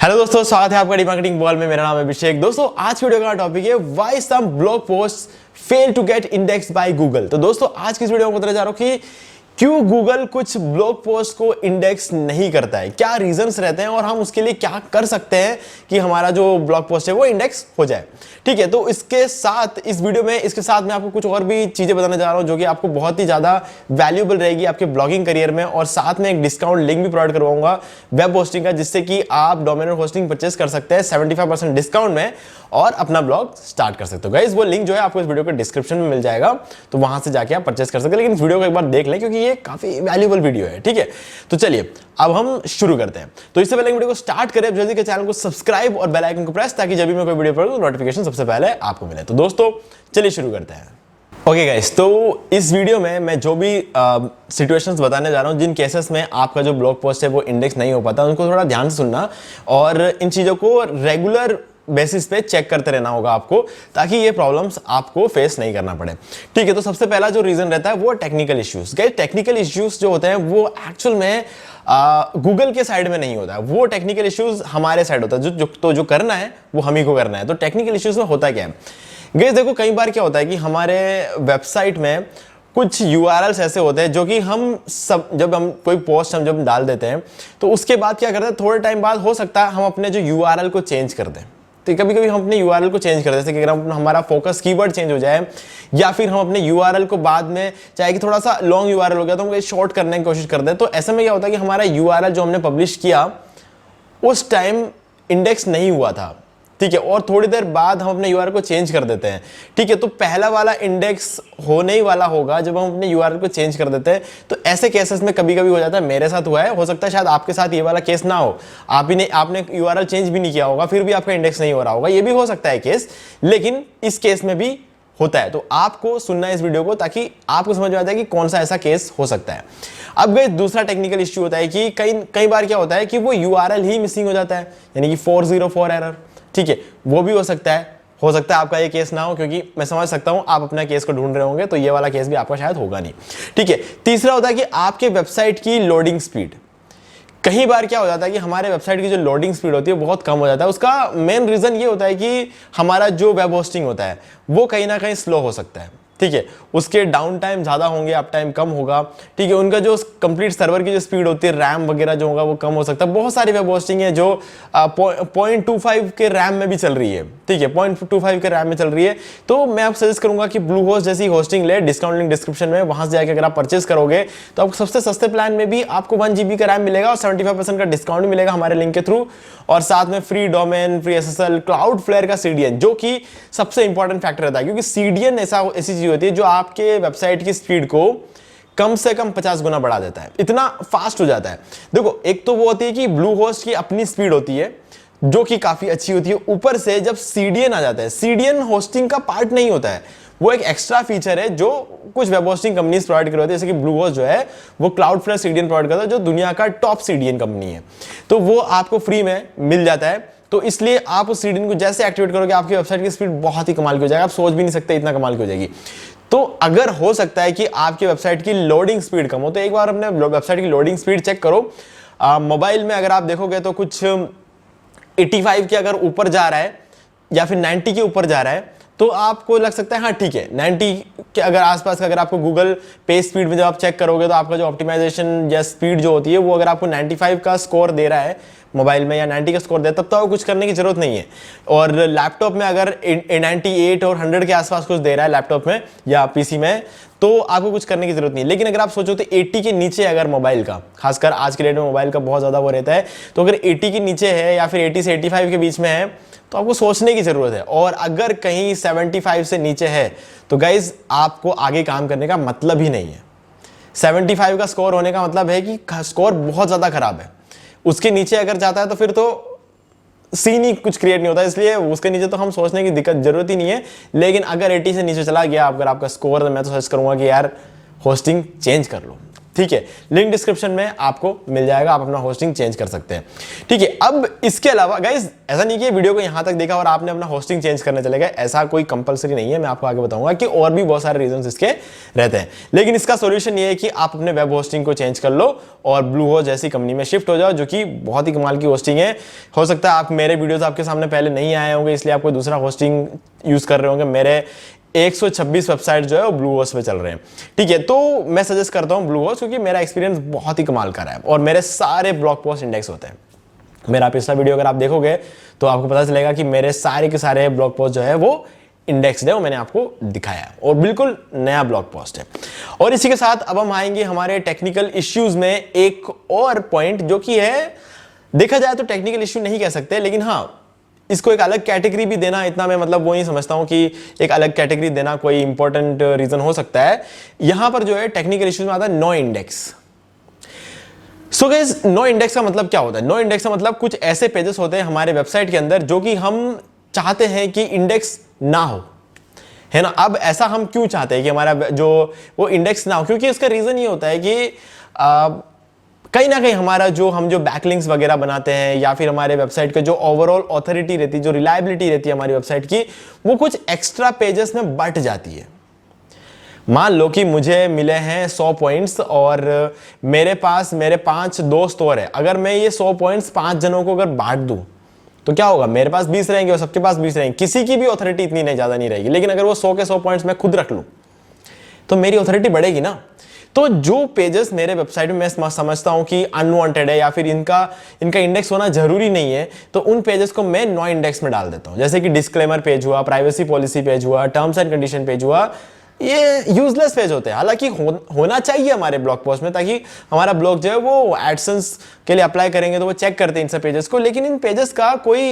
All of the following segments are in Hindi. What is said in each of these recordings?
हेलो दोस्तों, स्वागत है आपका मार्केटिंग बॉल में। मेरा नाम है अभिषेक। दोस्तों आज वीडियो का टॉपिक है why some blog post fail to get indexed by Google. तो दोस्तों आज की इस वीडियो में बताने जा रहा हूं कि क्यों गूगल कुछ ब्लॉग पोस्ट को इंडेक्स नहीं करता है, क्या रीजंस रहते हैं और हम उसके लिए क्या कर सकते हैं कि हमारा जो ब्लॉग पोस्ट है वो इंडेक्स हो जाए। ठीक है, तो इसके साथ इस वीडियो में मैं आपको कुछ और भी चीजें बताने जा रहा हूं जो कि आपको बहुत ही ज्यादा वैल्यूएबल रहेगी आपके ब्लॉगिंग करियर में, और साथ में एक डिस्काउंट लिंक भी प्रोवाइड करवाऊंगा वेब होस्टिंग का, जिससे कि आप डोमेन होस्टिंग परचेस कर सकते हैं 75% डिस्काउंट में और अपना ब्लॉग स्टार्ट कर सकते हो। गाइस वो लिंक जो है आपको इस वीडियो के डिस्क्रिप्शन में मिल जाएगा, तो वहां से जाके आप परचेस कर सकते हैं। लेकिन इस वीडियो को एक बार देख लें क्योंकि ये काफी वैल्यूएबल वीडियो है। ठीक है, तो चलिए अब हम शुरू करते हैं। तो इससे पहले वीडियो को स्टार्ट करें, जल्दी के चैनल को सब्सक्राइब और बेल आइकन को प्रेस, ताकि जब भी मैं कोई वीडियो पढ़ूं तो नोटिफिकेशन सबसे पहले आपको मिले। तो दोस्तों चलिए शुरू करते हैं। ओके गाइस, तो इस वीडियो में मैं जो भी सिचुएशंस बताने जा रहा हूं, जिन केसेस में आपका जो ब्लॉग पोस्ट है वो इंडेक्स नहीं हो पाता, उनको थोड़ा ध्यान से सुनना और इन चीजों को रेगुलर बेसिस पे चेक करते रहना होगा आपको, ताकि ये प्रॉब्लम्स आपको फेस नहीं करना पड़े। ठीक है, तो सबसे पहला जो रीजन रहता है वो technical issues. Guys technical issues जो होते हैं वो एक्चुअल में गूगल के साइड में नहीं होता है, वो टेक्निकल इश्यूज हमारे साइड होता है। जो करना है वो हम ही को करना है। तो टेक्निकल इश्यूज में होता क्या है गाइस, देखो कई बार क्या होता है कि हमारे वेबसाइट में कुछ URLs ऐसे होते हैं जो कि जब हम कोई पोस्ट जब डाल देते हैं तो उसके बाद क्या करते हैं, थोड़े टाइम बाद हो सकता है हम अपने जो URL को चेंज कर दें। तो कभी कभी हम अपने URL को चेंज कर देते हैं, जैसे कि अगर हमारा फोकस कीवर्ड चेंज हो जाए, या फिर हम अपने URL को बाद में चाहे कि थोड़ा सा लॉन्ग URL हो गया तो हम शॉर्ट करने की कोशिश करते हैं। तो ऐसे में क्या होता है कि हमारा URL जो हमने पब्लिश किया उस टाइम इंडेक्स नहीं हुआ था। ठीक है, और थोड़ी देर बाद हम अपने URL को चेंज कर देते हैं। ठीक है, तो पहला वाला इंडेक्स होने ही वाला होगा जब हम अपने URL को चेंज कर देते हैं। तो ऐसे केसेस में कभी कभी हो जाता है, मेरे साथ हुआ है, हो सकता है शायद आपके साथ ये वाला केस ना हो, आपने URL चेंज भी नहीं किया होगा फिर भी आपका इंडेक्स नहीं हो रहा होगा, ये भी हो सकता है केस, लेकिन इस केस में भी होता है। तो आपको सुनना है इस वीडियो को, ताकि आपको समझ में आता है कि कौन सा ऐसा केस हो सकता है। अब गाइस दूसरा टेक्निकल इश्यू होता है कि कई बार क्या होता है कि वो URL ही मिसिंग हो जाता है, यानी कि 404 एरर। ठीक है, वो भी हो सकता है आपका ये केस ना हो, क्योंकि मैं समझ सकता हूं आप अपना केस को ढूंढ रहे होंगे, तो ये वाला केस भी आपका शायद होगा नहीं। ठीक है, तीसरा होता है कि आपके वेबसाइट की लोडिंग स्पीड। कई बार क्या हो जाता है कि हमारे वेबसाइट की जो लोडिंग स्पीड होती है बहुत कम हो जाता है। उसका मेन रीजन ये होता है कि हमारा जो वेब होस्टिंग होता है वो कहीं ना कहीं स्लो हो सकता है। ठीक है, उसके डाउन टाइम ज्यादा होंगे, अप टाइम कम होगा। ठीक है, उनका जो कंप्लीट सर्वर की जो स्पीड होती है, रैम वगैरह जो होगा वो कम हो सकता है। बहुत सारी वेब होस्टिंग है जो 0.25 के रैम में भी चल रही है। ठीक है, 0.25 के रैम में चल रही है। तो मैं आपको सजेस्ट करूंगा कि ब्लू होस्ट जैसी होस्टिंग ले, डिस्काउंट लिंक डिस्क्रिप्शन में, वहां से जाकर अगर आप परचेस करोगे तो आपको सबसे सस्ते प्लान में भी आपको 1 GB का रैम मिलेगा और 75% का डिस्काउंट मिलेगा हमारे लिंक के थ्रू, और साथ में free domain, free SSL, Cloudflare का CDN, जो कि सबसे इंपॉर्टेंट फैक्टर रहता है, क्योंकि CDN ऐसी चीज होती है जो आपके वेबसाइट की स्पीड को कम से कम 50 गुना बढ़ा देता है, इतना फास्ट हो जाता है। देखो एक तो वो होती है कि ब्लू होस्ट की अपनी स्पीड होती है जो कि काफी अच्छी होती है, ऊपर से जब CDN आ जाता है, CDN होस्टिंग का पार्ट नहीं होता है, वो एक एक्स्ट्रा फीचर है जो कुछ वेब होस्टिंग कंपनीज प्रोवाइड करती है, जैसे कि ब्लू होस्ट जो है वो क्लाउडफ्लेयर CDN प्रोवाइड करता है, जो दुनिया का टॉप CDN कंपनी है, तो वो आपको फ्री में मिल जाता है। तो इसलिए आप उस CDN को जैसे एक्टिवेट करोगे आपकी वेबसाइट की स्पीड बहुत ही कमाल की हो जाएगी, आप सोच भी नहीं सकते इतना कमाल की हो जाएगी। तो अगर हो सकता है कि आपकी वेबसाइट की लोडिंग स्पीड कम हो, तो एक बार अपने वेबसाइट की लोडिंग स्पीड चेक करो। मोबाइल में अगर आप देखोगे तो कुछ 85 के अगर ऊपर जा रहा है या फिर 90 के ऊपर जा रहा है तो आपको लग सकता है हाँ ठीक है, 90 के अगर आसपास का अगर आपको गूगल पेज स्पीड में जब आप चेक करोगे तो आपका जो ऑप्टिमाइजेशन या स्पीड जो होती है वो अगर आपको 95 का स्कोर दे रहा है मोबाइल में, या 90 का स्कोर दे, तब तो कुछ करने की जरूरत नहीं है। और लैपटॉप में अगर 98 और 100 के आसपास कुछ दे रहा है लैपटॉप में या PC में, तो आपको कुछ करने की जरूरत नहीं है। लेकिन अगर आप सोचो तो 80 के नीचे अगर मोबाइल का, खासकर आज के डेट में मोबाइल का बहुत ज्यादा वो रहता है, तो अगर 80 के नीचे है या फिर 80 से 85 के बीच में है तो आपको सोचने की जरूरत है। और अगर कहीं 75 से नीचे है तो गाइज आपको आगे काम करने का मतलब ही नहीं है। 75 का स्कोर होने का मतलब है कि स्कोर बहुत ज्यादा खराब है। उसके नीचे अगर जाता है तो फिर तो सीन ही कुछ क्रिएट नहीं होता, इसलिए उसके नीचे तो हम सोचने की दिक्कत जरूरत ही नहीं है। लेकिन अगर 80 से नीचे चला गया अगर आपका स्कोर, तो मैं तो सजेस्ट करूंगा कि यार होस्टिंग चेंज कर लो। ठीक है, लिंक डिस्क्रिप्शन में आपको मिल जाएगा, आप अपना होस्टिंग चेंज कर सकते हैं। ठीक है, अब इसके अलावा गाइज ऐसा नहीं कि वीडियो को यहां तक देखा और आपने अपना होस्टिंग चेंज करने चले गए, ऐसा कोई कंपलसरी नहीं है। मैं आपको आगे बताऊंगा कि और भी बहुत सारे रीजंस इसके रहते हैं, लेकिन इसका सॉल्यूशन ये है कि आप अपने वेब होस्टिंग को चेंज कर लो और ब्लूहोस्ट जैसी कंपनी में शिफ्ट हो जाओ, जो कि बहुत ही कमाल की होस्टिंग है। हो सकता है आप मेरे वीडियोस आपके सामने पहले नहीं आए होंगे, इसलिए आप कोई दूसरा होस्टिंग यूज कर रहे होंगे। मेरे 126 वेबसाइट जो है वो ब्लूहोस्ट पे चल रहे हैं। ठीक है, तो मैं सजेस्ट करता हूं ब्लूहोस्ट, क्योंकि मेरा एक्सपीरियंस बहुत ही कमाल का रहा है और मेरे सारे ब्लॉग पोस्ट इंडेक्स होते हैं। मेरा पिछला वीडियो अगर आप देखोगे तो आपको पता चलेगा कि मेरे सारे के सारे ब्लॉग पोस्ट जो है वो इंडेक्स है, वो मैंने आपको दिखाया और बिल्कुल नया ब्लॉग पोस्ट है। और इसी के साथ अब हम आएंगे हमारे टेक्निकल इश्यूज में एक और पॉइंट, जो कि है, देखा जाए तो टेक्निकल इश्यू नहीं कह सकते, लेकिन हाँ इसको एक अलग कैटेगरी भी देना, इतना मैं मतलब वो नहीं समझता हूं कि एक अलग कैटेगरी देना कोई इंपॉर्टेंट रीजन हो सकता है। यहां पर जो है टेक्निकल इश्यूज में आता है no index. So guys, no index का मतलब क्या होता है? नो इंडेक्स का मतलब कुछ ऐसे पेजेस होते हैं हमारे वेबसाइट के अंदर जो कि हम चाहते हैं कि इंडेक्स ना हो, है ना। अब ऐसा हम क्यों चाहते हैं कि हमारा जो वो इंडेक्स ना हो? क्योंकि उसका रीजन ये होता है कि कहीं ना कहीं हमारा हम जो बैकलिंक्स वगैरह बनाते हैं, या फिर हमारे वेबसाइट के जो ओवरऑल ऑथोरिटी रहती है, जो रिलायबिलिटी रहती है हमारी वेबसाइट की, वो कुछ एक्स्ट्रा पेजेस में बट जाती है। मान लो कि मुझे मिले हैं 100 पॉइंट्स और मेरे पास मेरे 5 दोस्त और है। अगर मैं ये 100 पॉइंट्स 5 जनों को अगर बांट दूं तो क्या होगा? मेरे पास 20 रहेंगे और सबके पास 20 रहेंगे, किसी की भी ऑथोरिटी इतनी नहीं, ज्यादा नहीं रहेगी। लेकिन अगर वो 100 के 100 पॉइंट्स मैं खुद रख लूं तो मेरी ऑथोरिटी बढ़ेगी ना। तो जो पेजेस मेरे वेबसाइट में मैं समझता हूं कि अनवांटेड है या फिर इनका इंडेक्स होना जरूरी नहीं है, तो उन पेजेस को मैं नो इंडेक्स में डाल देता हूं। जैसे कि डिस्क्लेमर पेज हुआ, प्राइवेसी पॉलिसी पेज हुआ, टर्म्स एंड कंडीशन पेज हुआ, ये यूजलेस पेज होते हैं। हालांकि होना चाहिए हमारे ब्लॉग पोस्ट में, ताकि हमारा ब्लॉग जो है वो एडसेंस के लिए अप्लाई करेंगे तो वो चेक करते हैं इन सब पेजेस को। लेकिन इन पेजेस का कोई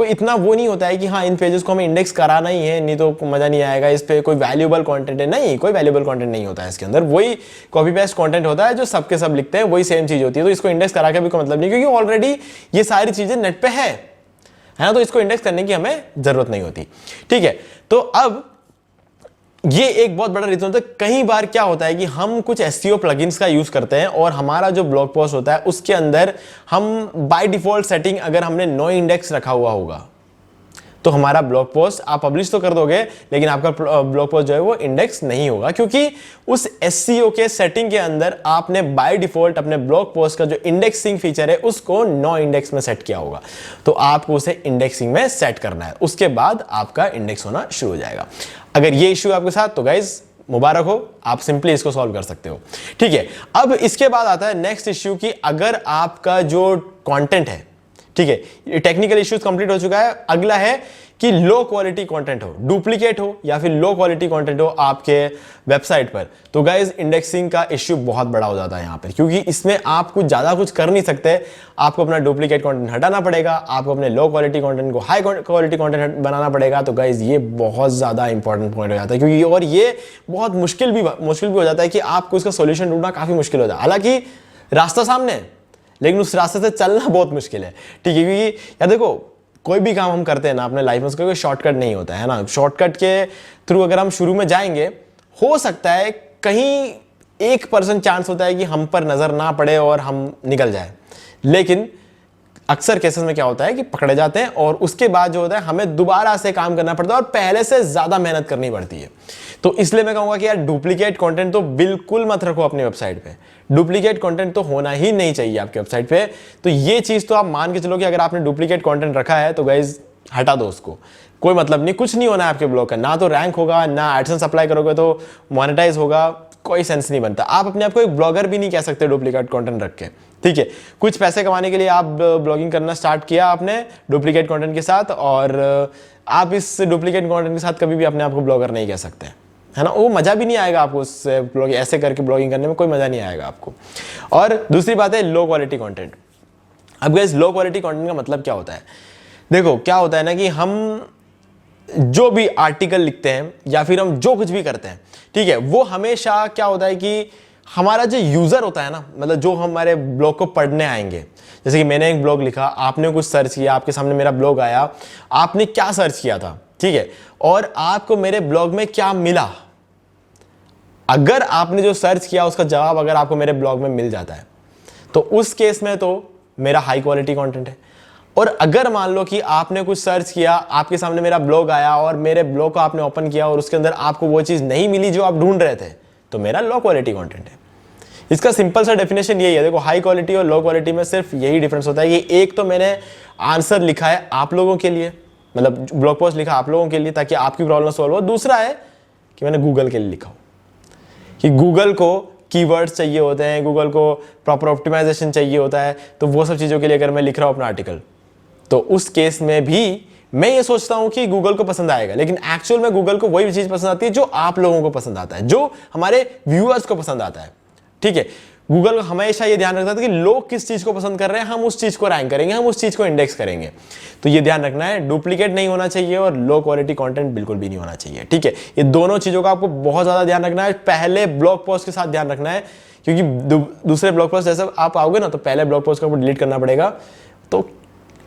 इतना वो नहीं होता है कि हाँ इन पेजेस को हमें इंडेक्स कराना ही है, नहीं तो मजा नहीं आएगा, इस पे कोई वैल्यूएबल कंटेंट है। नहीं, कोई वैल्यूएबल कंटेंट नहीं होता है इसके अंदर, वही कॉपी पेस्ट कंटेंट होता है जो सबके सब लिखते हैं, वही सेम चीज होती है। तो इसको इंडेक्स करा के भी कोई मतलब नहीं, क्योंकि ऑलरेडी ये सारी चीजें नेट पे है ना, तो इसको इंडेक्स करने की हमें जरूरत नहीं होती। ठीक है, तो अब ये एक बहुत बड़ा रीजन होता है। कई बार क्या होता है कि हम कुछ एसईओ प्लगइन्स का यूज करते हैं और हमारा जो ब्लॉग पोस्ट होता है उसके अंदर हम बाय डिफॉल्ट सेटिंग अगर हमने नो इंडेक्स रखा हुआ होगा तो हमारा ब्लॉग पोस्ट आप पब्लिश तो कर दोगे, लेकिन आपका ब्लॉग पोस्ट जो है वो इंडेक्स नहीं होगा, क्योंकि उस एसईओ के सेटिंग के अंदर आपने बाय डिफॉल्ट अपने ब्लॉग पोस्ट का जो इंडेक्सिंग फीचर है उसको नो इंडेक्स में सेट किया होगा। तो आपको उसे इंडेक्सिंग में सेट करना है, उसके बाद आपका इंडेक्स होना शुरू हो जाएगा। अगर ये इश्यू आपके साथ, तो गाइज मुबारक हो, आप सिंपली इसको सॉल्व कर सकते हो। ठीक है, अब इसके बाद आता है नेक्स्ट इश्यू कि अगर आपका जो कंटेंट है, ठीक है, ये टेक्निकल इश्यूज कंप्लीट हो चुका है। अगला है कि लो क्वालिटी कंटेंट हो, डुप्लीकेट हो या फिर लो क्वालिटी कंटेंट हो आपके वेबसाइट पर, तो गाइज इंडेक्सिंग का इश्यू बहुत बड़ा हो जाता है यहां पर, क्योंकि इसमें आप कुछ ज्यादा कुछ कर नहीं सकते। आपको अपना डुप्लीकेट कंटेंट हटाना पड़ेगा, आपको अपने लो क्वालिटी कंटेंट को हाई क्वालिटी कंटेंट बनाना पड़ेगा। तो गाइज ये बहुत ज्यादा इंपॉर्टेंट पॉइंट हो जाता है, क्योंकि और ये बहुत मुश्किल भी हो जाता है कि आपको इसका सोल्यूशन ढूंढना काफी मुश्किल हो जाता है। हालांकि रास्ता सामने है, लेकिन उस रास्ते से चलना बहुत मुश्किल है। ठीक है, क्योंकि यार देखो, कोई भी काम हम करते हैं ना अपने लाइफ में, उसका कोई शॉर्टकट नहीं होता है ना। शॉर्टकट के थ्रू अगर हम शुरू में जाएंगे, हो सकता है कहीं 1% चांस होता है कि हम पर नजर ना पड़े और हम निकल जाए, लेकिन अक्सर केसेस में क्या होता है कि पकड़े जाते हैं और उसके बाद जो होता है हमें दोबारा से काम करना पड़ता है और पहले से ज्यादा मेहनत करनी पड़ती है। तो इसलिए मैं कहूंगा कि यार डुप्लीकेट कंटेंट तो बिल्कुल मत रखो अपनी वेबसाइट पे। डुप्लीकेट कंटेंट तो होना ही नहीं चाहिए आपके वेबसाइट पे। तो ये चीज तो आप मान के चलो कि अगर आपने डुप्लीकेट कंटेंट रखा है तो गाइज हटा दो उसको, कोई मतलब नहीं, कुछ नहीं होना है आपके ब्लॉग का, ना तो रैंक होगा, ना एडसेंस अप्लाई करोगे तो मोनेटाइज होगा, कोई सेंस नहीं बनता। आप अपने आप को एक ब्लॉगर भी नहीं कह सकते डुप्लीकेट कंटेंट रख के। ठीक है, कुछ पैसे कमाने के लिए आप ब्लॉगिंग करना स्टार्ट किया आपने डुप्लीकेट कंटेंट के साथ, और आप इस डुप्लीकेट कंटेंट के साथ कभी भी अपने आप को ब्लॉगर नहीं कह सकते, है ना। वो मजा भी नहीं आएगा आपको उस ब्लॉग ऐसे करके ब्लॉगिंग करने में, कोई मजा नहीं आएगा आपको। और दूसरी बात है लो क्वालिटी कंटेंट। अब गाइस लो क्वालिटी कंटेंट का मतलब क्या होता है? देखो क्या होता है ना कि हम जो भी आर्टिकल लिखते हैं या फिर हम जो कुछ भी करते हैं, ठीक है, वो हमेशा क्या होता है कि हमारा जो यूजर होता है ना, मतलब जो हमारे ब्लॉग को पढ़ने आएंगे, जैसे कि मैंने एक ब्लॉग लिखा, आपने कुछ सर्च किया, आपके सामने मेरा ब्लॉग आया, आपने क्या सर्च किया था, ठीक है, और आपको मेरे ब्लॉग में क्या मिला, अगर आपने जो सर्च किया उसका जवाब अगर आपको मेरे ब्लॉग में मिल जाता है तो उस केस में तो मेरा हाई क्वालिटी कंटेंट है। और अगर मान लो कि आपने कुछ सर्च किया, आपके सामने मेरा ब्लॉग आया और मेरे ब्लॉग को आपने ओपन किया और उसके अंदर आपको वो चीज नहीं मिली जो आप ढूंढ रहे थे, तो मेरा लो क्वालिटी कंटेंट है। इसका सिंपल सा डेफिनेशन यही है। देखो, हाई क्वालिटी और लो क्वालिटी में सिर्फ यही डिफरेंस होता है कि एक तो मैंने आंसर लिखा है आप लोगों के लिए, मतलब ब्लॉग पोस्ट लिखा आप लोगों के लिए ताकि आपकी प्रॉब्लम सॉल्व हो। दूसरा है कि मैंने गूगल के लिए लिखा हो, कि गूगल को कीवर्ड्स चाहिए होते हैं, गूगल को प्रॉपर ऑप्टिमाइजेशन चाहिए होता है, तो वो सब चीज़ों के लिए अगर मैं लिख रहा हूँ अपना आर्टिकल, तो उस केस में भी मैं ये सोचता हूँ कि गूगल को पसंद आएगा, लेकिन एक्चुअल में गूगल को वही चीज़ पसंद आती है जो आप लोगों को पसंद आता है, जो हमारे व्यूअर्स को पसंद आता है। ठीक है, गूगल हमेशा ये ध्यान रखता था कि लोग किस चीज को पसंद कर रहे हैं, हम उस चीज को रैंक करेंगे, हम उस चीज को इंडेक्स करेंगे। तो ये ध्यान रखना है, डुप्लीकेट नहीं होना चाहिए और लो क्वालिटी कंटेंट बिल्कुल भी नहीं होना चाहिए। ठीक है, ये दोनों चीजों का आपको बहुत ज्यादा ध्यान रखना है। पहले ब्लॉग पोस्ट के साथ ध्यान रखना है, क्योंकि दूसरे ब्लॉग पोस्ट जैसे आप आओगे ना, तो पहले ब्लॉग पोस्ट को आपको डिलीट करना पड़ेगा। तो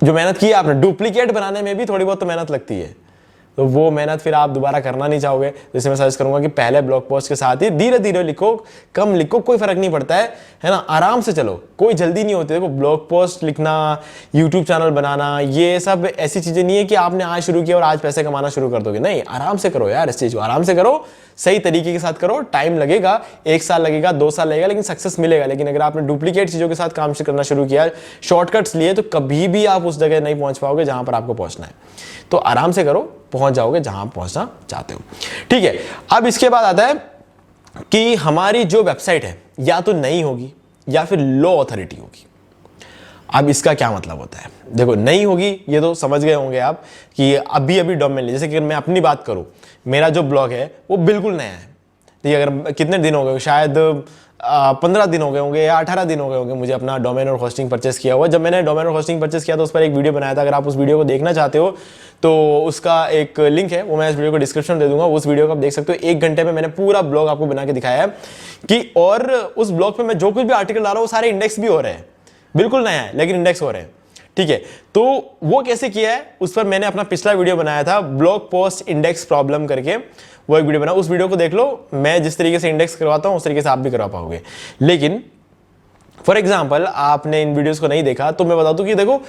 जो मेहनत की है आपने, डुप्लीकेट बनाने में भी थोड़ी बहुत तो मेहनत लगती है, तो वो मेहनत फिर आप दोबारा करना नहीं चाहोगे। तो इसलिए मैं सजेस्ट करूंगा कि पहले ब्लॉग पोस्ट के साथ ही धीरे धीरे लिखो, कम लिखो, कोई फर्क नहीं पड़ता है ना, आराम से चलो, कोई जल्दी नहीं होती। देखो, ब्लॉग पोस्ट लिखना, यूट्यूब चैनल बनाना, ये सब ऐसी चीजें नहीं है कि आपने आज शुरू किया और आज पैसे कमाना शुरू कर दोगे। नहीं, आराम से करो यार, इस चीज को आराम से करो, सही तरीके के साथ करो। टाइम लगेगा, 1 साल लगेगा, 2 साल लगेगा, लेकिन सक्सेस मिलेगा। लेकिन अगर आपने डुप्लीकेट चीजों के साथ काम करना शुरू किया, शॉर्टकट्स लिए, तो कभी भी आप उस जगह नहीं पहुंच पाओगे जहां पर आपको पहुंचना है। तो आराम से करो, पहुंच जाओगे जहां पहुंचना चाहते हो। ठीक है, अब इसके बाद आता है कि हमारी जो वेबसाइट है या तो नई होगी या फिर लो ऑथोरिटी होगी। अब इसका क्या मतलब होता है? देखो, नई होगी ये तो समझ गए होंगे आप कि अभी अभी डोमेन, जैसे कि मैं अपनी बात करूं, मेरा जो ब्लॉग है वो बिल्कुल नया है। ठीक है, अगर कितने दिन हो गए, शायद 15 दिन हो गए होंगे या 18 दिन हो गए होंगे मुझे अपना डोमेन और होस्टिंग परचेस किया हुआ। जब मैंने डोमेन और होस्टिंग परचेस किया तो उस पर एक वीडियो बनाया था। अगर आप उस वीडियो को देखना चाहते हो तो उसका एक लिंक है, वो मैं इस वीडियो को डिस्क्रिप्शन दे दूंगा, उस वीडियो को आप देख सकते हो। 1 घंटे में मैंने पूरा ब्लॉग आपको बना के दिखाया है कि, और उस ब्लॉग पे मैं जो कुछ भी आर्टिकल डाल रहा हूँ वो सारे इंडेक्स भी हो रहे हैं, बिल्कुल नया है लेकिन इंडेक्स हो रहे हैं। ठीक है, तो वो कैसे किया है उस पर मैंने अपना पिछला वीडियो बनाया था, ब्लॉग पोस्ट इंडेक्स प्रॉब्लम करके, वो एक वीडियो बना, उस वीडियो को देख लो। मैं जिस तरीके से इंडेक्स करवाता हूं उस तरीके से आप भी करवा पाओगे। लेकिन फॉर एग्जांपल आपने इन वीडियोस को नहीं देखा तो मैं बता दूं कि देखो,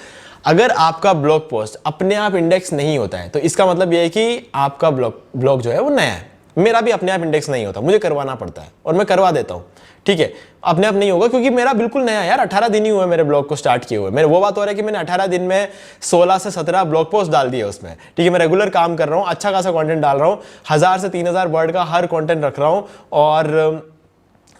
अगर आपका ब्लॉग पोस्ट अपने आप इंडेक्स नहीं होता है तो इसका मतलब यह है कि आपका ब्लॉग जो है वो नया है। मेरा भी अपने आप इंडेक्स नहीं होता, मुझे करवाना पड़ता है और मैं करवा देता हूं। ठीक है, अपने आप नहीं होगा क्योंकि मेरा बिल्कुल नया है यार, 18 दिन ही हुए मेरे ब्लॉग को स्टार्ट किए हुए। मेरे वो बात हो रहा है कि मैंने 18 दिन में 16 से 17 ब्लॉग पोस्ट डाल दिए उसमें। ठीक है, मैं रेगुलर काम कर रहा हूँ, अच्छा खासा कंटेंट डाल रहा हूँ, 1000 से 3000 वर्ड का हर कंटेंट रख रहा हूँ और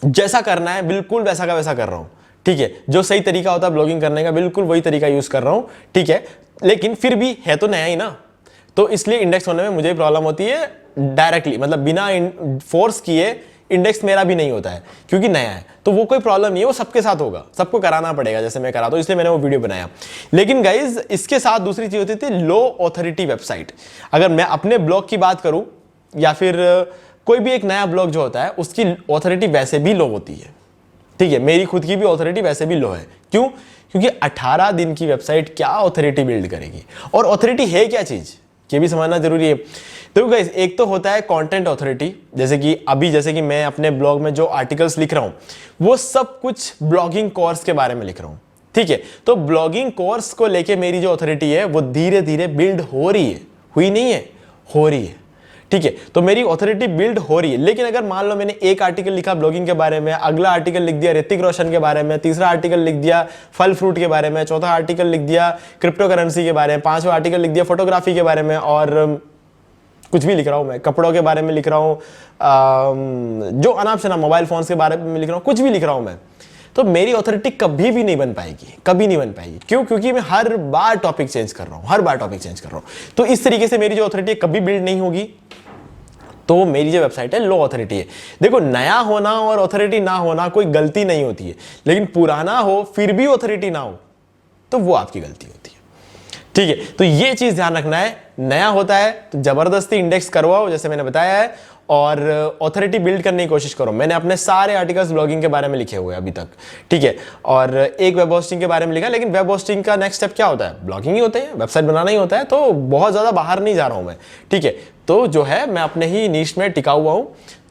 जैसा करना है बिल्कुल वैसा का वैसा कर रहा हूँ। ठीक है, जो सही तरीका होता है ब्लॉगिंग करने का बिल्कुल वही तरीका यूज कर रहा हूँ। ठीक है, लेकिन फिर भी है तो नया ही ना, तो इसलिए इंडेक्स होने में मुझे प्रॉब्लम होती है डायरेक्टली, मतलब बिना फोर्स किए इंडेक्स मेरा भी नहीं होता है क्योंकि नया है। तो वो कोई प्रॉब्लम नहीं है, वो सबके साथ होगा, सबको कराना पड़ेगा जैसे मैं कराता हूं, इसलिए मैंने वो वीडियो बनाया। लेकिन गाइज, इसके साथ दूसरी चीज होती थी लो ऑथोरिटी वेबसाइट। अगर मैं अपने ब्लॉग की बात करूं या फिर कोई भी एक नया ब्लॉग जो होता है उसकी ऑथोरिटी वैसे भी लो होती है। ठीक है, मेरी खुद की भी ऑथोरिटी वैसे भी लो है। क्यों? क्योंकि 18 दिन की वेबसाइट क्या ऑथोरिटी बिल्ड करेगी, और ऑथोरिटी है क्या चीज ये भी समझना जरूरी है। तो गाइस, एक तो होता है कंटेंट ऑथोरिटी, जैसे कि मैं अपने ब्लॉग में जो आर्टिकल्स लिख रहा हूं वो सब कुछ ब्लॉगिंग कोर्स के बारे में लिख रहा हूं। ठीक है, तो ब्लॉगिंग कोर्स को लेके मेरी जो ऑथोरिटी है वो धीरे धीरे बिल्ड हो रही है, हुई नहीं है, हो रही है। ठीक है, तो मेरी ऑथोरिटी बिल्ड हो रही है। लेकिन अगर मान लो मैंने एक आर्टिकल लिखा ब्लॉगिंग के बारे में, अगला आर्टिकल लिख दिया ऋतिक रोशन के बारे में, तीसरा आर्टिकल लिख दिया फल फ्रूट के बारे में, चौथा आर्टिकल लिख दिया क्रिप्टो करेंसी के बारे में, 5वां आर्टिकल लिख दिया फोटोग्राफी के बारे में, और कुछ भी लिख रहा हूं मैं, कपड़ों के बारे में लिख रहा हूं, जो अनाप शनाप मोबाइल फोन्स के बारे में लिख रहा हूं, कुछ भी लिख रहा हूं मैं, तो मेरी ऑथोरिटी कभी भी नहीं बन पाएगी, कभी नहीं बन पाएगी। क्यों? क्योंकि मैं हर बार टॉपिक चेंज कर रहा हूं, हर बार टॉपिक चेंज कर रहा हूं। तो इस तरीके से मेरी जो ऑथोरिटी कभी बिल्ड नहीं होगी, तो मेरी जो वेबसाइट है लो ऑथोरिटी है। देखो, नया होना और ऑथोरिटी ना होना कोई गलती नहीं होती है, लेकिन पुराना हो फिर भी ऑथोरिटी ना हो तो वो आपकी गलती होती है। ठीक है, तो ये चीज ध्यान रखना है। नया होता है तो जबरदस्ती इंडेक्स करवाओ जैसे मैंने बताया है, और ऑथोरिटी बिल्ड करने की कोशिश करो। मैंने अपने सारे आर्टिकल्स ब्लॉगिंग के बारे में लिखे हुए अभी तक। ठीक है, और एक वेब होस्टिंग के बारे में लिखा, लेकिन वेब होस्टिंग का नेक्स्ट स्टेप क्या होता है? ब्लॉगिंग ही होता है, वेबसाइट बनाना ही होता है। तो बहुत ज्यादा बाहर नहीं जा रहा हूं मैं। ठीक है, तो जो है मैं अपने ही नीश में टिका हुआ हूं।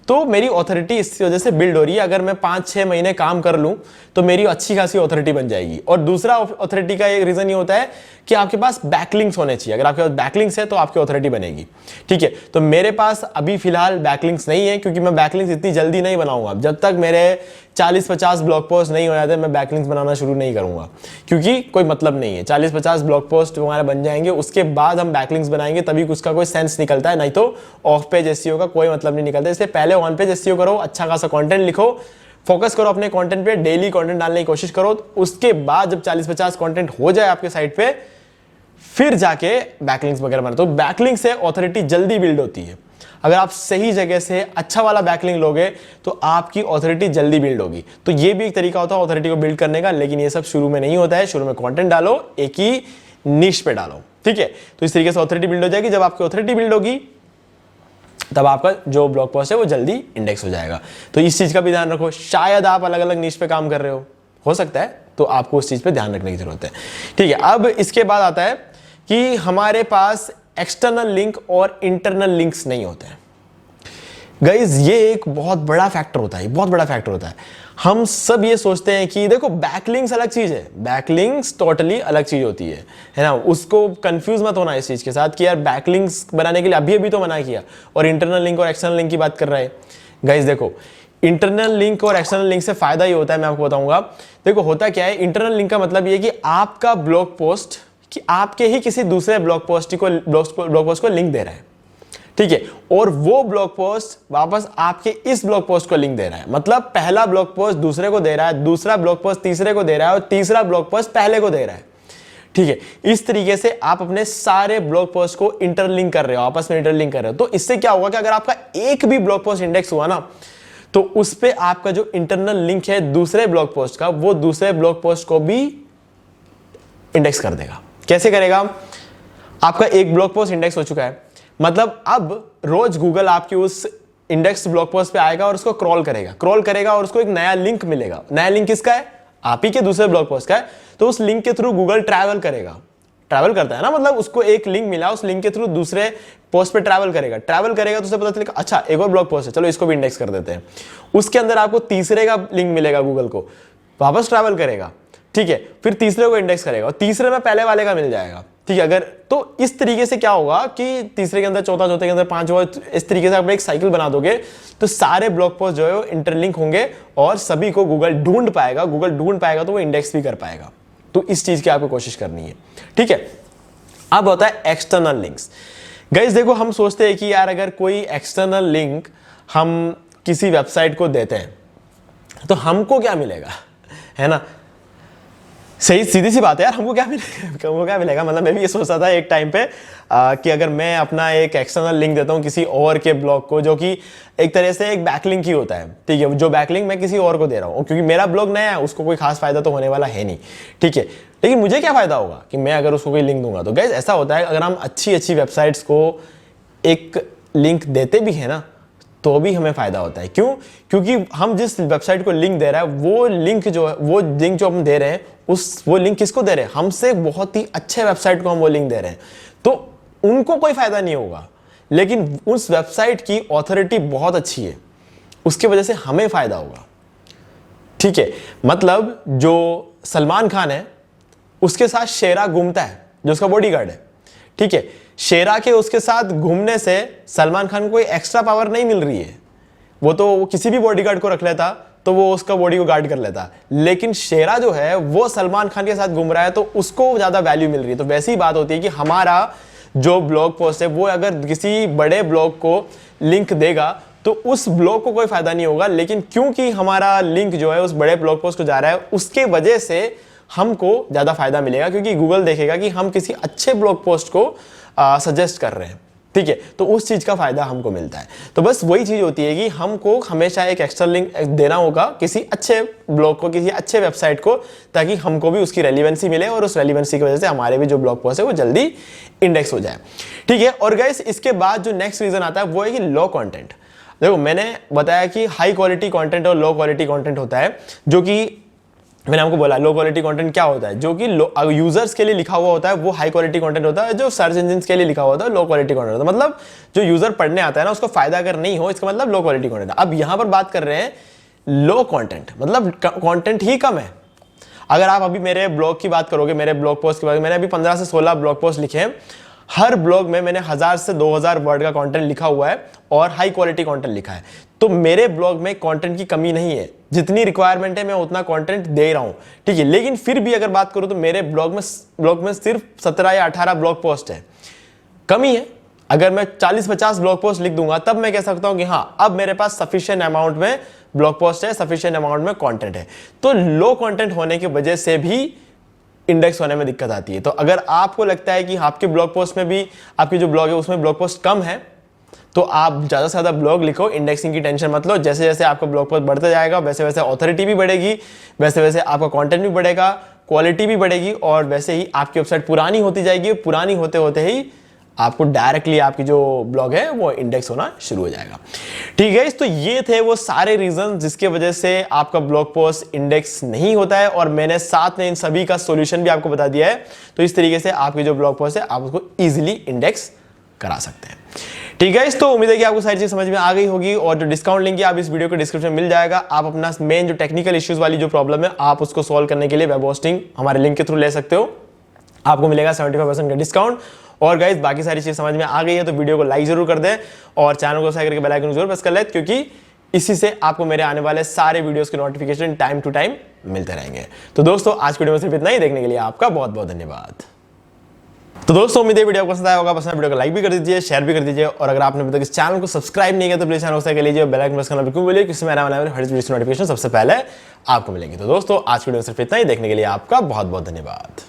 तो मेरी ऑथोरिटी इस वजह से बिल्ड हो रही है। अगर मैं 5-6 महीने काम कर लूं तो मेरी अच्छी खासी ऑथोरिटी बन जाएगी। और दूसरा ऑथोरिटी का एक रीजन ये होता है कि आपके पास बैकलिंक्स होने चाहिए। अगर आपके पास बैकलिंक्स है तो आपकी ऑथोरिटी बनेगी। ठीक है, तो मेरे पास अभी फिलहाल बैकलिंक्स नहीं है, क्योंकि मैं बैकलिंक्स इतनी जल्दी नहीं बनाऊंगा। जब तक मेरे 40-50 ब्लॉग पोस्ट नहीं हो जाते मैं बैकलिंक्स बनाना शुरू नहीं करूंगा, क्योंकि कोई मतलब नहीं है। 40-50 ब्लॉग पोस्ट हमारे बन जाएंगे, उसके बाद हम बैकलिंक्स बनाएंगे, तभी उसका कोई सेंस निकलता है, नहीं तो ऑफ पेज एसईओ का कोई मतलब नहीं निकलता। इसलिए पहले ऑन पेज एसईओ करो, अच्छा खासा कंटेंट लिखो, फोकस करो अपने कंटेंट पे, डेली कंटेंट डालने की कोशिश करो। उसके बाद जब 40-50 कंटेंट हो जाए आपके साइट पे, फिर जाके बैकलिंक्स वगैरह बनाओ। तो बैकलिंक से ऑथोरिटी जल्दी बिल्ड होती है। अगर आप सही जगह से अच्छा वाला बैकलिंक लोगे तो आपकी ऑथोरिटी जल्दी बिल्ड होगी। तो ये भी एक तरीका होता है ऑथोरिटी को बिल्ड करने का, लेकिन ये सब शुरू में नहीं होता है। शुरू में कंटेंट डालो, एक ही निश पे डालो, ठीक है। तो इस तरीके से ऑथोरिटी बिल्ड हो जाएगी। जब आपकी ऑथोरिटी बिल्ड होगी तब आपका जो ब्लॉग पोस्ट है वो जल्दी इंडेक्स हो जाएगा। तो इस चीज का भी ध्यान रखो। शायद आप अलग अलग निश पे काम कर रहे हो सकता है, तो आपको उस चीज पे ध्यान रखने की जरूरत है, ठीक है। अब इसके बाद आता है कि हमारे पास एक्सटर्नल लिंक और इंटरनल लिंक्स नहीं होते हैं। गाइज ये एक बहुत बड़ा फैक्टर होता है, बहुत बड़ा फैक्टर होता है। हम सब ये सोचते हैं कि देखो बैकलिंक्स अलग चीज है, बैकलिंक्स टोटली अलग चीज होती है ना। उसको कंफ्यूज मत होना इस चीज के साथ कि यार बैकलिंक्स बनाने के लिए अभी अभी तो मना किया और इंटरनल लिंक और एक्सटर्नल लिंक की बात कर रहा है। गाइज देखो, इंटरनल लिंक और एक्सटर्नल लिंक से फायदा ये होता है, मैं आपको बताऊंगा। देखो होता क्या है, इंटरनल लिंक का मतलब ये कि आपका ब्लॉग पोस्ट कि आपके ही किसी दूसरे ब्लॉग पोस्ट को लिंक दे रहा है, ठीक है। और वो ब्लॉग पोस्ट वापस आपके इस ब्लॉग पोस्ट को लिंक दे रहा है। मतलब पहला ब्लॉग पोस्ट दूसरे को दे रहा है, दूसरा ब्लॉग पोस्ट तीसरे को दे रहा है और तीसरा ब्लॉग पोस्ट पहले को दे रहा है, ठीक है। इस तरीके से आप अपने सारे ब्लॉग पोस्ट को इंटरलिंक कर रहे हो, आपस में इंटरलिंक कर रहे हो। तो इससे क्या होगा कि अगर आपका एक भी ब्लॉग पोस्ट इंडेक्स हुआ ना, तो उस पे आपका जो इंटरनल लिंक है दूसरे ब्लॉग पोस्ट का, वो दूसरे ब्लॉग पोस्ट को भी इंडेक्स कर देगा। कैसे करेगा? आपका एक ब्लॉग पोस्ट इंडेक्स हो चुका है, मतलब अब रोज गूगल आपकी उस इंडेक्स ब्लॉग पोस्ट पे आएगा और उसको क्रॉल करेगा और उसको एक नया लिंक मिलेगा। नया लिंक किसका है? आप ही के दूसरे ब्लॉग पोस्ट का है। तो उस लिंक के थ्रू गूगल ट्रैवल करता है ना, मतलब उसको एक लिंक मिला, उस लिंक के थ्रू दूसरे पोस्ट पे ट्रैवल करेगा तो उसे पता चलेगा अच्छा एक और ब्लॉग पोस्ट है, चलो इसको भी इंडेक्स कर देते हैं। उसके अंदर आपको तीसरे का लिंक मिलेगा, गूगल को वापस ट्रैवल करेगा, ठीक है। फिर तीसरे को इंडेक्स करेगा और तीसरे में पहले वाले का मिल जाएगा, ठीक है। अगर तो इस तरीके से क्या होगा कि तीसरे के अंदर चौथा, चौथे के अंदर पांचवा, इस तरीके से आप एक साइकिल बना दोगे तो सारे ब्लॉग पोस्ट जो है वो इंटरलिंक होंगे और सभी को गूगल ढूंढ पाएगा तो वो इंडेक्स भी कर पाएगा। तो इस चीज की आपको कोशिश करनी है, ठीक है। अब होता है एक्सटर्नल लिंक्स। गाइस देखो, हम सोचते हैं कि यार अगर कोई एक्सटर्नल लिंक हम किसी वेबसाइट को देते हैं तो हमको क्या मिलेगा, है ना। सही सीधी सी बात है यार, हमको क्या मिलेगा। मतलब मैं भी ये सोचता था एक टाइम पे कि अगर मैं अपना एक एक्सटर्नल लिंक देता हूँ किसी और के ब्लॉग को, जो कि एक तरह से एक बैकलिंक ही होता है, ठीक है। जो बैकलिंक मैं किसी और को दे रहा हूँ, क्योंकि मेरा ब्लॉग नया है, उसको कोई खास फायदा तो होने वाला है नहीं, ठीक है। लेकिन मुझे क्या फायदा होगा कि मैं अगर उसको कोई लिंक दूंगा। तो गाइस ऐसा होता है, अगर हम अच्छी वेबसाइट्स को एक लिंक देते भी है ना, तो भी हमें फायदा होता है। क्यों? क्योंकि हम जिस वेबसाइट को लिंक दे रहा है, वो लिंक जो हम दे रहे हैं, वो लिंक किसको दे रहे हैं? हमसे बहुत ही अच्छे वेबसाइट को हम वो लिंक दे रहे हैं। तो उनको कोई फायदा नहीं होगा, लेकिन उस वेबसाइट की ऑथोरिटी बहुत अच्छी है, उसकी वजह से हमें फायदा होगा, ठीक है। मतलब जो सलमान खान है उसके साथ शेरा घूमता है, जो उसका बॉडीगार्ड है, ठीक है। शेरा के उसके साथ घूमने से सलमान खान को कोई एक्स्ट्रा पावर नहीं मिल रही है। वो तो किसी भी बॉडीगार्ड को रख लेता तो वो उसका बॉडी को गार्ड कर लेता, लेकिन शेरा जो है वो सलमान खान के साथ घूम रहा है तो उसको ज्यादा वैल्यू मिल रही है। तो वैसी बात होती है कि हमारा जो ब्लॉग पोस्ट है वो अगर किसी बड़े ब्लॉग को लिंक देगा तो उस ब्लॉग को कोई फायदा नहीं होगा, लेकिन क्योंकि हमारा लिंक जो है उस बड़े ब्लॉग पोस्ट को जा रहा है, उसके वजह से हमको ज्यादा फायदा मिलेगा, क्योंकि गूगल देखेगा कि हम किसी अच्छे ब्लॉग पोस्ट को सजेस्ट कर रहे हैं, ठीक है। तो उस चीज का फायदा हमको मिलता है। तो बस वही चीज होती है कि हमको हमेशा एक एक्स्ट्रा लिंक देना होगा किसी अच्छे ब्लॉग को, किसी अच्छे वेबसाइट को, ताकि हमको भी उसकी रेलिवेंसी मिले और उस रेलिवेंसी की वजह से हमारे भी जो ब्लॉग पोस्ट है वो जल्दी इंडेक्स हो जाए, ठीक है। और गाइस इसके बाद जो नेक्स्ट रीजन आता है वो है कि लो कंटेंट। देखो मैंने बताया कि हाई क्वालिटी कंटेंट और लो क्वालिटी कंटेंट होता है, जो कि मैंने आपको बोला लो क्वालिटी कंटेंट क्या होता है, जो कि यूजर्स के लिए लिखा हुआ होता है वो हाई क्वालिटी कंटेंट होता है, जो सर्च इंजिन के लिए लिखा हुआ होता है लो क्वालिटी कंटेंट होता है। मतलब जो यूजर पढ़ने आता है ना उसको फायदा अगर नहीं हो, इसका मतलब लो क्वालिटी कंटेंट। अब यहां पर बात कर रहे हैं लो कंटेंट, मतलब कंटेंट ही कम है। अगर आप अभी मेरे ब्लॉग की बात करोगे, मेरे ब्लॉग पोस्ट की बात, मैंने अभी 15 से 16 ब्लॉग पोस्ट लिखे हैं, हर ब्लॉग में मैंने 1000 से 2000 वर्ड का कंटेंट लिखा हुआ है और हाई क्वालिटी कंटेंट लिखा है। तो मेरे ब्लॉग में कंटेंट की कमी नहीं है, जितनी रिक्वायरमेंट है मैं उतना कंटेंट दे रहा हूं, ठीक है। लेकिन फिर भी अगर बात करूं तो मेरे ब्लॉग में सिर्फ 17 या 18 ब्लॉग पोस्ट है, कमी है। अगर मैं 40-50 ब्लॉग पोस्ट लिख दूंगा तब मैं कह सकता हूं कि हाँ अब मेरे पास सफिशिएंट अमाउंट में ब्लॉग पोस्ट है, सफिशिएंट अमाउंट में कंटेंट है। तो लो कंटेंट होने की वजह से भी इंडेक्स होने में दिक्कत आती है। तो अगर आपको लगता है कि आपके ब्लॉग पोस्ट में भी, आपकी जो ब्लॉग है उसमें ब्लॉग पोस्ट कम है, तो आप ज़्यादा से ज़्यादा ब्लॉग लिखो, इंडेक्सिंग की टेंशन मत लो। जैसे जैसे आपका ब्लॉग पोस्ट बढ़ता जाएगा वैसे वैसे ऑथोरिटी भी बढ़ेगी, वैसे वैसे आपका कंटेंट भी बढ़ेगा, क्वालिटी भी बढ़ेगी, और वैसे ही आपकी वेबसाइट पुरानी होती जाएगी। पुरानी होते होते ही आपको डायरेक्टली आपकी जो ब्लॉग है वो इंडेक्स होना शुरू हो जाएगा, ठीक है। तो ये थे वो सारे रीजन जिसके वजह से आपका ब्लॉग पोस्ट इंडेक्स नहीं होता है, और मैंने साथ में इन सभी का सॉल्यूशन भी आपको बता दिया है। तो इस तरीके से आपकी जो ब्लॉग पोस्ट है आप उसको इजीली इंडेक्स करा सकते हैं, ठीक है। तो उम्मीद है कि आपको सारी चीज समझ में आ गई होगी, और जो डिस्काउंट लिंक है आप इस वीडियो के डिस्क्रिप्शन में मिल जाएगा। आप अपना मेन जो टेक्निकल इश्यूज वाली जो प्रॉब्लम है आप उसको सॉल्व करने के लिए वेब होस्टिंग हमारे लिंक के थ्रू ले सकते हो, आपको मिलेगा 75% का डिस्काउंट। और गाइस बाकी सारी चीज समझ में आ गई है तो वीडियो को लाइक जरूर कर दें और चैनल को सब्सक्राइब करके बेल आइकन जरूर प्रेस कर ले, क्योंकि इसी से आपको मेरे आने वाले सारे वीडियोस के नोटिफिकेशन टाइम टू टाइम मिलते रहेंगे। तो दोस्तों आज की वीडियो में सिर्फ इतना ही, देखने के लिए आपका बहुत बहुत धन्यवाद। तो दोस्तों उम्मीद है वीडियो को पसंद आया होगा, पसंद वीडियो को लाइक भी कर दीजिए, शेयर भी कर दीजिए, और अगर आपने अभी तक इस चैनल को सब्सक्राइब नहीं किया तो प्लीज चैनल को सब्सक्राइब कर लीजिए, बेल आइकन प्रेस करना बिल्कुल भूलिए, क्योंकि मेरा हर वीडियो नोटिफिकेशन सबसे पहले आपको मिलेंगे। तो दोस्तों आज की वीडियो में सिर्फ इतना ही, देखने के लिए आपका बहुत बहुत धन्यवाद।